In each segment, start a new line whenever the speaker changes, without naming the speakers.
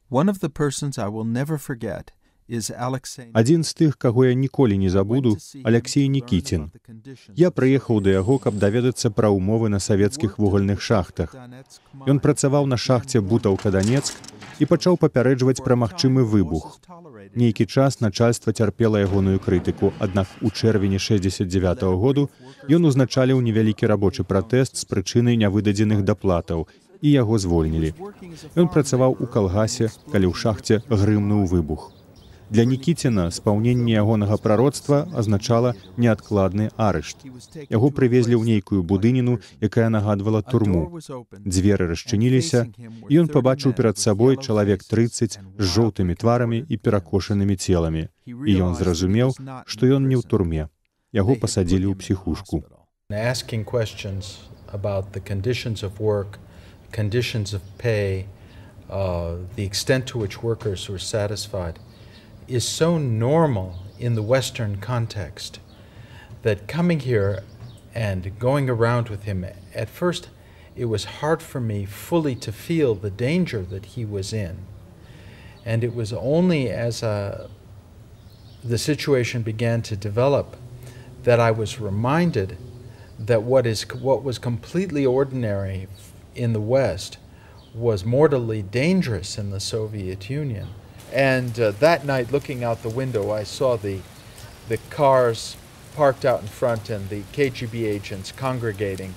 One of the persons I will never forget is Alexei.
Адзін з тых, каго я ніколі не забуду, Алексей Никитин. Я прыехаў да яго, каб даведацца пра ўмовы на савецкіх вугальных шахтах. Ён працаваў на шахце Бутаўка-Данецк і пачаў папярэджваць пра магчымы выбух. Нейкі час начальства цярпела ягоную крытыку, аднак у чэрвені 69-го году ён узначаліў невялікі рабочы пратэст з прычыны нявыдадзеных даплатаў, і яго звольнілі. Ён працаваў у калгасе, калі ў шахце грымнуў выбух. Для Никитина спаўненне ягонага прароцтва азначала неадкладны арышт. Яго прывезлі ў нейкую будыніну, якая нагадвала турму. Дзверы расчыніліся, і ён пабачыў перад сабой чалавек 30 з жоўтымі тварамі і перакошанымі целамі. І ён зразумеў, што ён не ў турме. Яго пасадзілі ў псіхушку.
Asking questions about the conditions of work, conditions of pay, the extent to which workers were satisfied is so normal in the Western context that coming here and going around with him, at first it was hard for me fully to feel the danger that he was in. And it was only as the situation began to develop that I was reminded that what was completely ordinary in the West was mortally dangerous in the Soviet Union. And that night, looking out the window, I saw the cars parked out in front and the KGB agents congregating.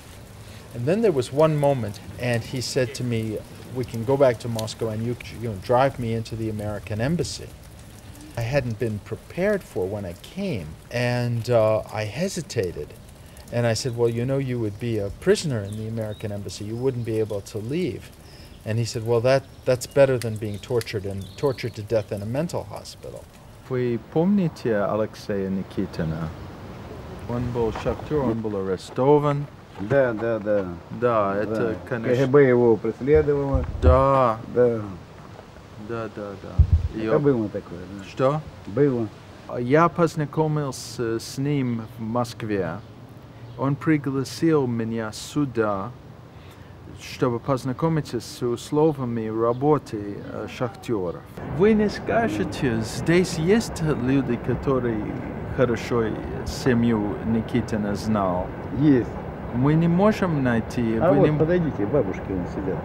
And then there was one moment, and he said to me, "We can go back to Moscow and you drive me into the American embassy." I hadn't been prepared for when I came, and I hesitated. And I said, "Well, you know, you would be a prisoner in the American embassy. You wouldn't be able to leave." And he said, "Well, that's better than being tortured to death in a mental hospital." Вы помните Алексея Никитина? Он был шахтер, он был арестован.
Да.
Да, это, конечно.
КГБ его преследовало.
Да.
Да.
Это
было такое, да.
Что?
Было.
Я познакомился с ним в Москве. Он пригласил меня сюда, чтобы познакомиться с условиями работы шахтеров. Вы не скажете, здесь есть люди, которые хорошо семью Никитина знал?
Есть.
Мы не можем найти.
Подойдите, бабушки вон сидят.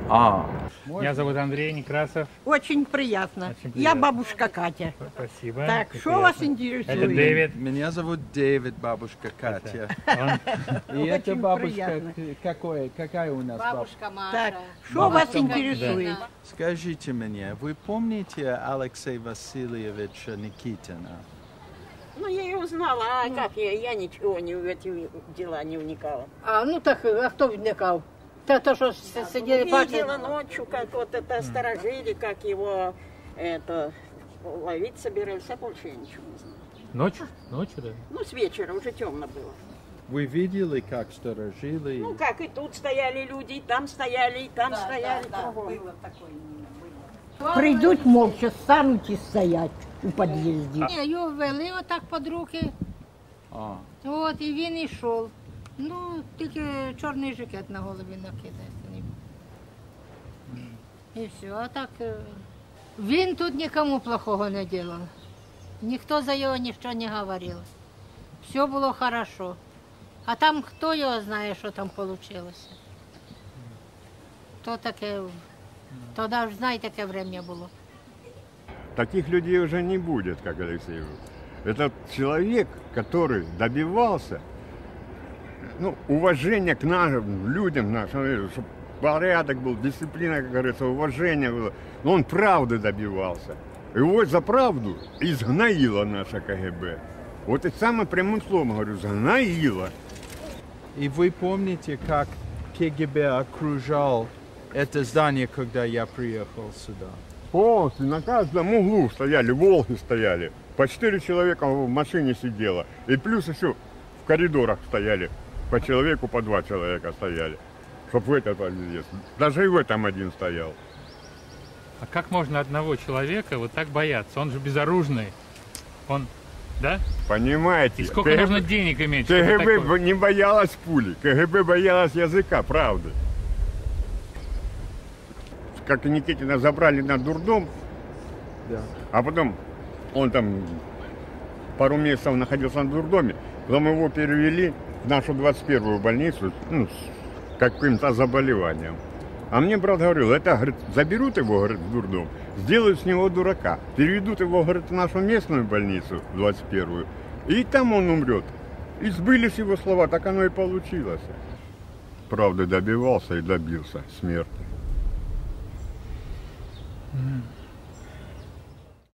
Меня зовут Андрей Некрасов.
Очень приятно. Я бабушка Катя.
Спасибо.
Так, что вас интересует?
Это Дэвид.
Меня зовут Дэвид, бабушка Катя. И это бабушка, какая у нас бабушка?
Маша. Так, что вас интересует?
Скажите мне, вы помните Алексея Васильевича Никитина?
Ну, я его знала, а как я ничего в эти дела не вникала.
А кто вникал? То, что сидели
видела ночью, как вот это сторожили, как его ловить собирались, а больше я ничего не знаю.
Ночью, да?
Ну, с вечера, уже темно было.
Вы видели, как сторожили?
Ну, как и тут стояли люди, и там стояли, и там стояли.
Да, было такое. Прийдуть молча, стануть і стоять у під'їзді.
Ні, його ввели отак під руки. От, і він йшов. Ну, тільки чорний жакет на голові накидає. І все, а так, він тут нікому плохого не робив. Ніхто за його нічого не говорив. Все було хорошо. А там хто його знає, що там вийшло. То таке, тоді ж знаєте, таке время було.
Таких людей уже не будет, как Алексей. Это человек, который добивался уважения к нашим людям, чтобы порядок был, дисциплина, как говорится, уважение было. Но он правды добивался. Его за правду изгноило наше КГБ. Вот и самым прямым словом говорю, сгноило.
И вы помните, как КГБ окружал это здание, когда я приехал сюда?
Полностью на каждом углу стояли, волки стояли. По 4 человека в машине сидело. И плюс еще в коридорах стояли. По человеку, по 2 человека стояли. Чтоб в этот подъезд. Даже и в этом один стоял.
А как можно одного человека вот так бояться? Он же безоружный. Он, да?
Понимаете?
И сколько нужно денег иметь?
КГБ не боялась пули. КГБ боялась языка, правды. Как Никитина забрали на дурдом, А потом он там пару месяцев находился на дурдоме, потом его перевели в нашу 21-ю больницу, ну, с каким-то заболеванием. А мне брат говорил, это, говорит, заберут его, говорит, в дурдом, сделают с него дурака, переведут его, говорит, в нашу местную больницу, 21-ю, и там он умрет. И сбылись его слова, так оно и получилось. Правды добивался и добился смерти.